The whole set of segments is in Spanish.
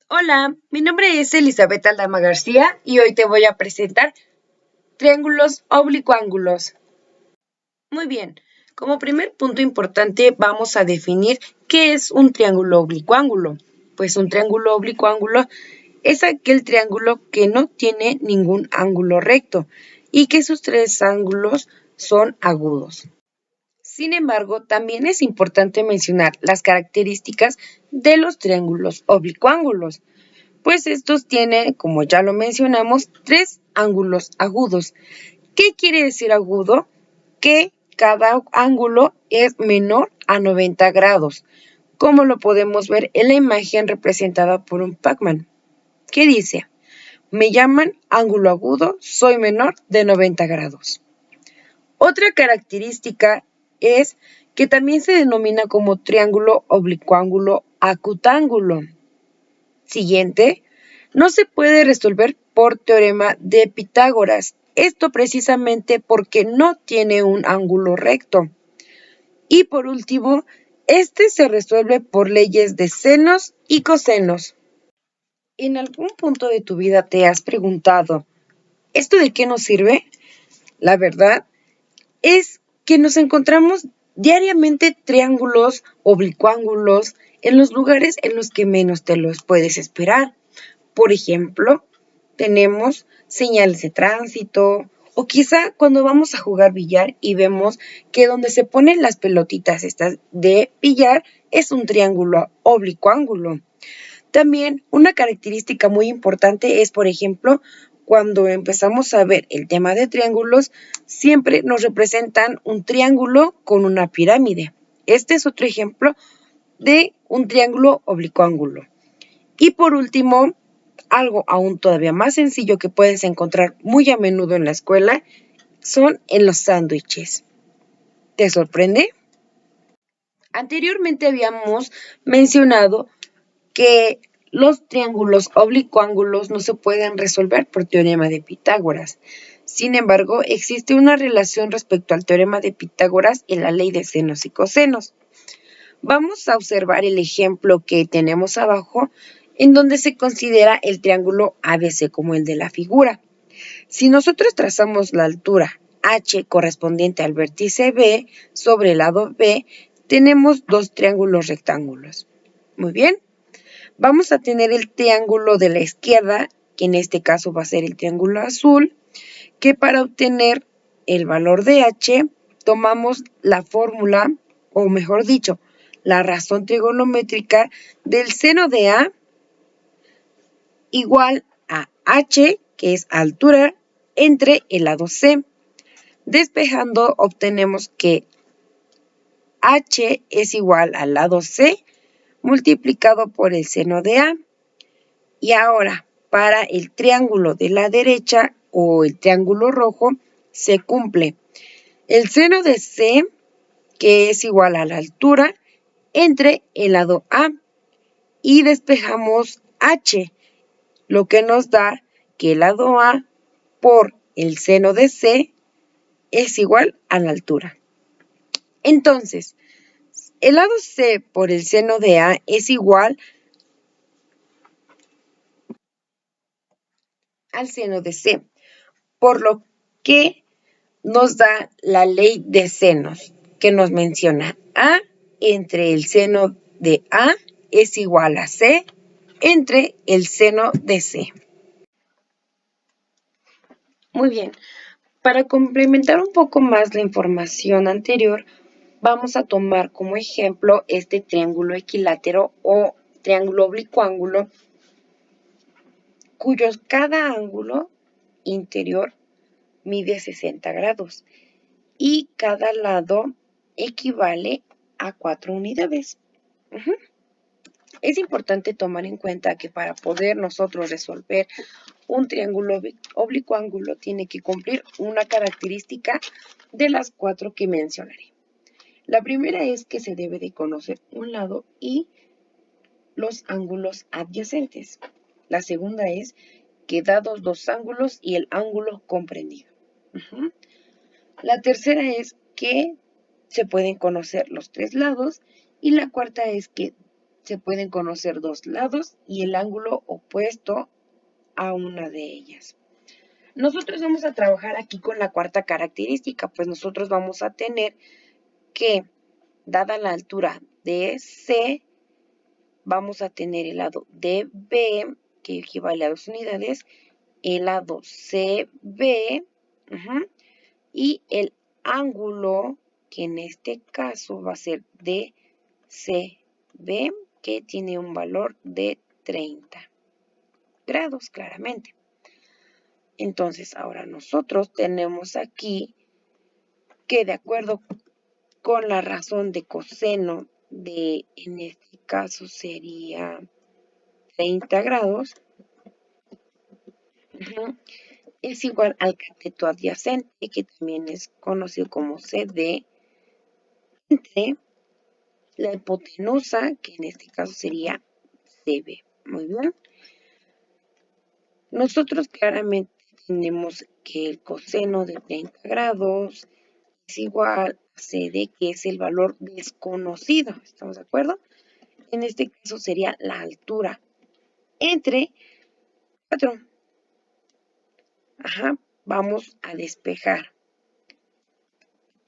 Hola, mi nombre es Elizabeth Aldama García y hoy te voy a presentar triángulos oblicuángulos. Muy bien, como primer punto importante vamos a definir qué es un triángulo oblicuángulo. Pues un triángulo oblicuángulo es aquel triángulo que no tiene ningún ángulo recto y que sus tres ángulos son agudos. Sin embargo, también es importante mencionar las características de los triángulos oblicuángulos. Pues estos tienen, como ya lo mencionamos, tres ángulos agudos. ¿Qué quiere decir agudo? Que cada ángulo es menor a 90 grados, como lo podemos ver en la imagen representada por un Pac-Man. ¿Qué dice? Me llaman ángulo agudo, soy menor de 90 grados. Otra característica es que también se denomina como triángulo oblicuángulo acutángulo. Siguiente, no se puede resolver por teorema de Pitágoras. Esto precisamente porque no tiene un ángulo recto. Y por último, este se resuelve por leyes de senos y cosenos. ¿En algún punto de tu vida te has preguntado, ¿esto de qué nos sirve? La verdad es que nos encontramos diariamente triángulos, oblicuángulos, en los lugares en los que menos te los puedes esperar. Por ejemplo, tenemos señales de tránsito o quizá cuando vamos a jugar billar y vemos que donde se ponen las pelotitas estas de billar es un triángulo oblicuángulo. También una característica muy importante es, por ejemplo, cuando empezamos a ver el tema de triángulos, siempre nos representan un triángulo con una pirámide. Este es otro ejemplo de un triángulo oblicuángulo. Y por último, algo aún todavía más sencillo que puedes encontrar muy a menudo en la escuela son en los sándwiches. ¿Te sorprende? Anteriormente habíamos mencionado que los triángulos oblicuángulos no se pueden resolver por teorema de Pitágoras. Sin embargo, existe una relación respecto al teorema de Pitágoras en la ley de senos y cosenos. Vamos a observar el ejemplo que tenemos abajo, en donde se considera el triángulo ABC como el de la figura. Si nosotros trazamos la altura H correspondiente al vértice B sobre el lado B, tenemos dos triángulos rectángulos. Muy bien. Vamos a tener el triángulo de la izquierda, que en este caso va a ser el triángulo azul, que para obtener el valor de H, tomamos la fórmula, o mejor dicho, la razón trigonométrica del seno de A igual a H, que es altura, entre el lado C. Despejando, obtenemos que H es igual al lado C multiplicado por el seno de A. Y ahora, para el triángulo de la derecha o el triángulo rojo, se cumple el seno de C, que es igual a la altura, entre el lado A. Y despejamos H, lo que nos da que el lado A por el seno de C es igual a la altura. Entonces, el lado C por el seno de A es igual al seno de C, por lo que nos da la ley de senos, que nos menciona A entre el seno de A es igual a C entre el seno de C. Muy bien, para complementar un poco más la información anterior, vamos a tomar como ejemplo este triángulo equilátero o triángulo oblicuángulo, cuyos cada ángulo interior mide 60 grados y cada lado equivale a 4 unidades. Es importante tomar en cuenta que para poder nosotros resolver un triángulo oblicuángulo tiene que cumplir una característica de las 4 que mencionaré. La primera es que se debe de conocer un lado y los ángulos adyacentes. La segunda es que dados dos ángulos y el ángulo comprendido. La tercera es que se pueden conocer los tres lados y la cuarta es que se pueden conocer dos lados y el ángulo opuesto a una de ellas. Nosotros vamos a trabajar aquí con la cuarta característica, pues nosotros vamos a tener que, dada la altura de C, vamos a tener el lado DB, que equivale a 2 unidades, el lado CB, y el ángulo, que en este caso va a ser DCB, que tiene un valor de 30 grados, claramente. Entonces, ahora nosotros tenemos aquí que, de acuerdo con la razón de coseno de, en este caso sería 30 grados, es igual al cateto adyacente, que también es conocido como CD, entre la hipotenusa, que en este caso sería CB. Muy bien. Nosotros claramente tenemos que el coseno de 30 grados es igual a CD, que es el valor desconocido. ¿Estamos de acuerdo? En este caso sería la altura entre 4. Vamos a despejar.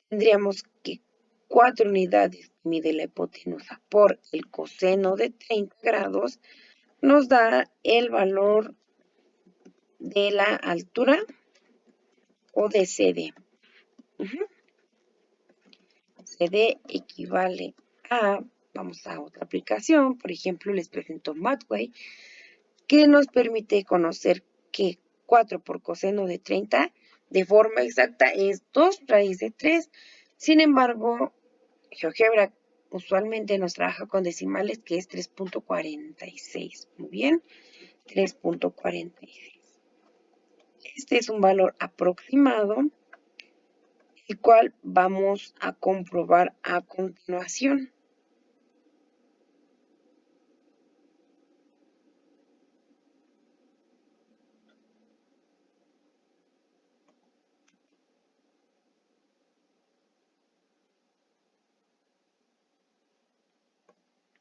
Tendríamos que 4 unidades que mide la hipotenusa por el coseno de 30 grados nos da el valor de la altura o de CD. CD equivale a, vamos a otra aplicación, por ejemplo, les presento Mathway, que nos permite conocer que 4 por coseno de 30 de forma exacta es 2 raíz de 3. Sin embargo, GeoGebra usualmente nos trabaja con decimales, que es 3.46. Muy bien, 3.46. Este es un valor aproximado, el cual vamos a comprobar a continuación.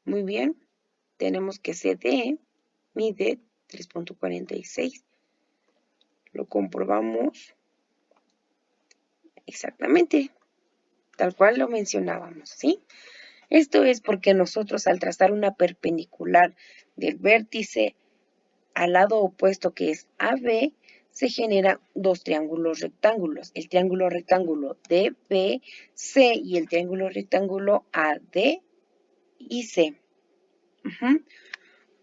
Muy bien, tenemos que CD mide 3.46. Lo comprobamos exactamente, tal cual lo mencionábamos, ¿sí? Esto es porque nosotros, al trazar una perpendicular del vértice al lado opuesto, que es AB, se generan dos triángulos rectángulos. El triángulo rectángulo DBC y el triángulo rectángulo AD y C.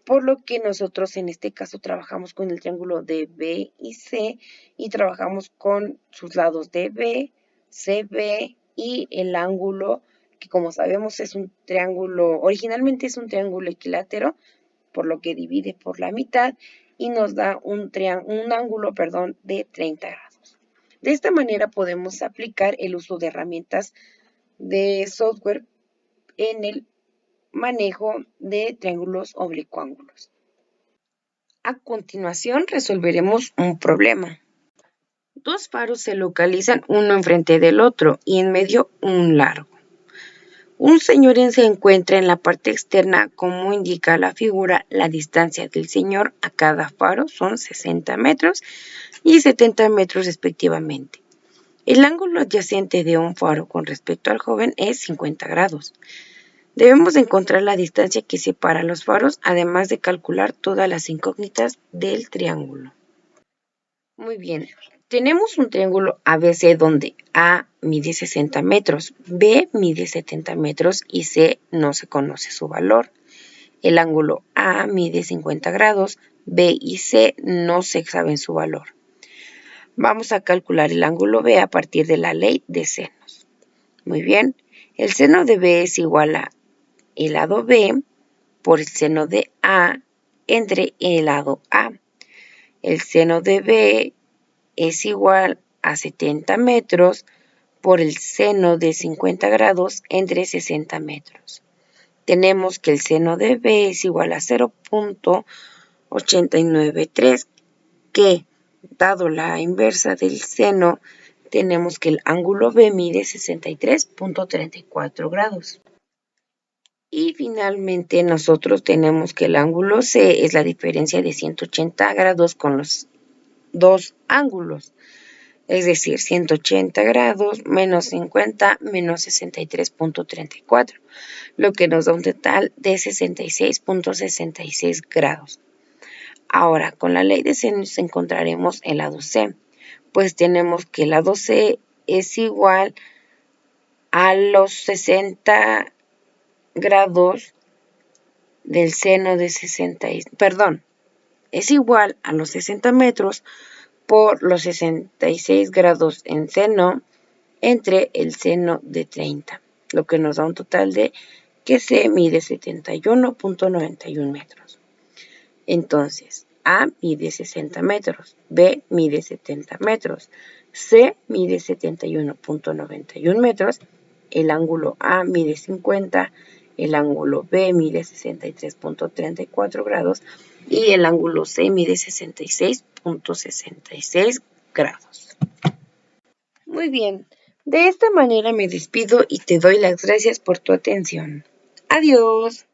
Por lo que nosotros en este caso trabajamos con el triángulo DB y C y trabajamos con sus lados DB, CB y el ángulo, que como sabemos es un triángulo, originalmente es un triángulo equilátero, por lo que divide por la mitad y nos da un ángulo, de 30 grados. De esta manera podemos aplicar el uso de herramientas de software en el manejo de triángulos oblicuángulos. A continuación resolveremos un problema. Dos faros se localizan uno enfrente del otro y en medio un largo. Un señor se encuentra en la parte externa, como indica la figura. La distancia del señor a cada faro son 60 metros y 70 metros respectivamente. El ángulo adyacente de un faro con respecto al joven es 50 grados. Debemos encontrar la distancia que separa los faros, además de calcular todas las incógnitas del triángulo. Muy bien, tenemos un triángulo ABC donde A mide 60 metros, B mide 70 metros y C no se conoce su valor. El ángulo A mide 50 grados, B y C no se saben su valor. Vamos a calcular el ángulo B a partir de la ley de senos. Muy bien, el seno de B es igual a el lado B por el seno de A entre el lado A. El seno de B es igual a 70 metros por el seno de 50 grados entre 60 metros. Tenemos que el seno de B es igual a 0.893, que, dado la inversa del seno, tenemos que el ángulo B mide 63.34 grados. Y finalmente nosotros tenemos que el ángulo C es la diferencia de 180 grados con los dos ángulos. Es decir, 180 grados menos 50 menos 63.34, lo que nos da un total de 66.66 grados. Ahora, con la ley de senos encontraremos el lado C, pues tenemos que el lado C es igual a los 60 grados del seno de 60, es igual a los 60 metros por los 66 grados en seno entre el seno de 30, lo que nos da un total de que C mide 71.91 metros. Entonces, A mide 60 metros, B mide 70 metros, C mide 71.91 metros, el ángulo A mide 50, el ángulo B mide 63.34 grados y el ángulo C mide 66.66 grados. Muy bien, de esta manera me despido y te doy las gracias por tu atención. Adiós.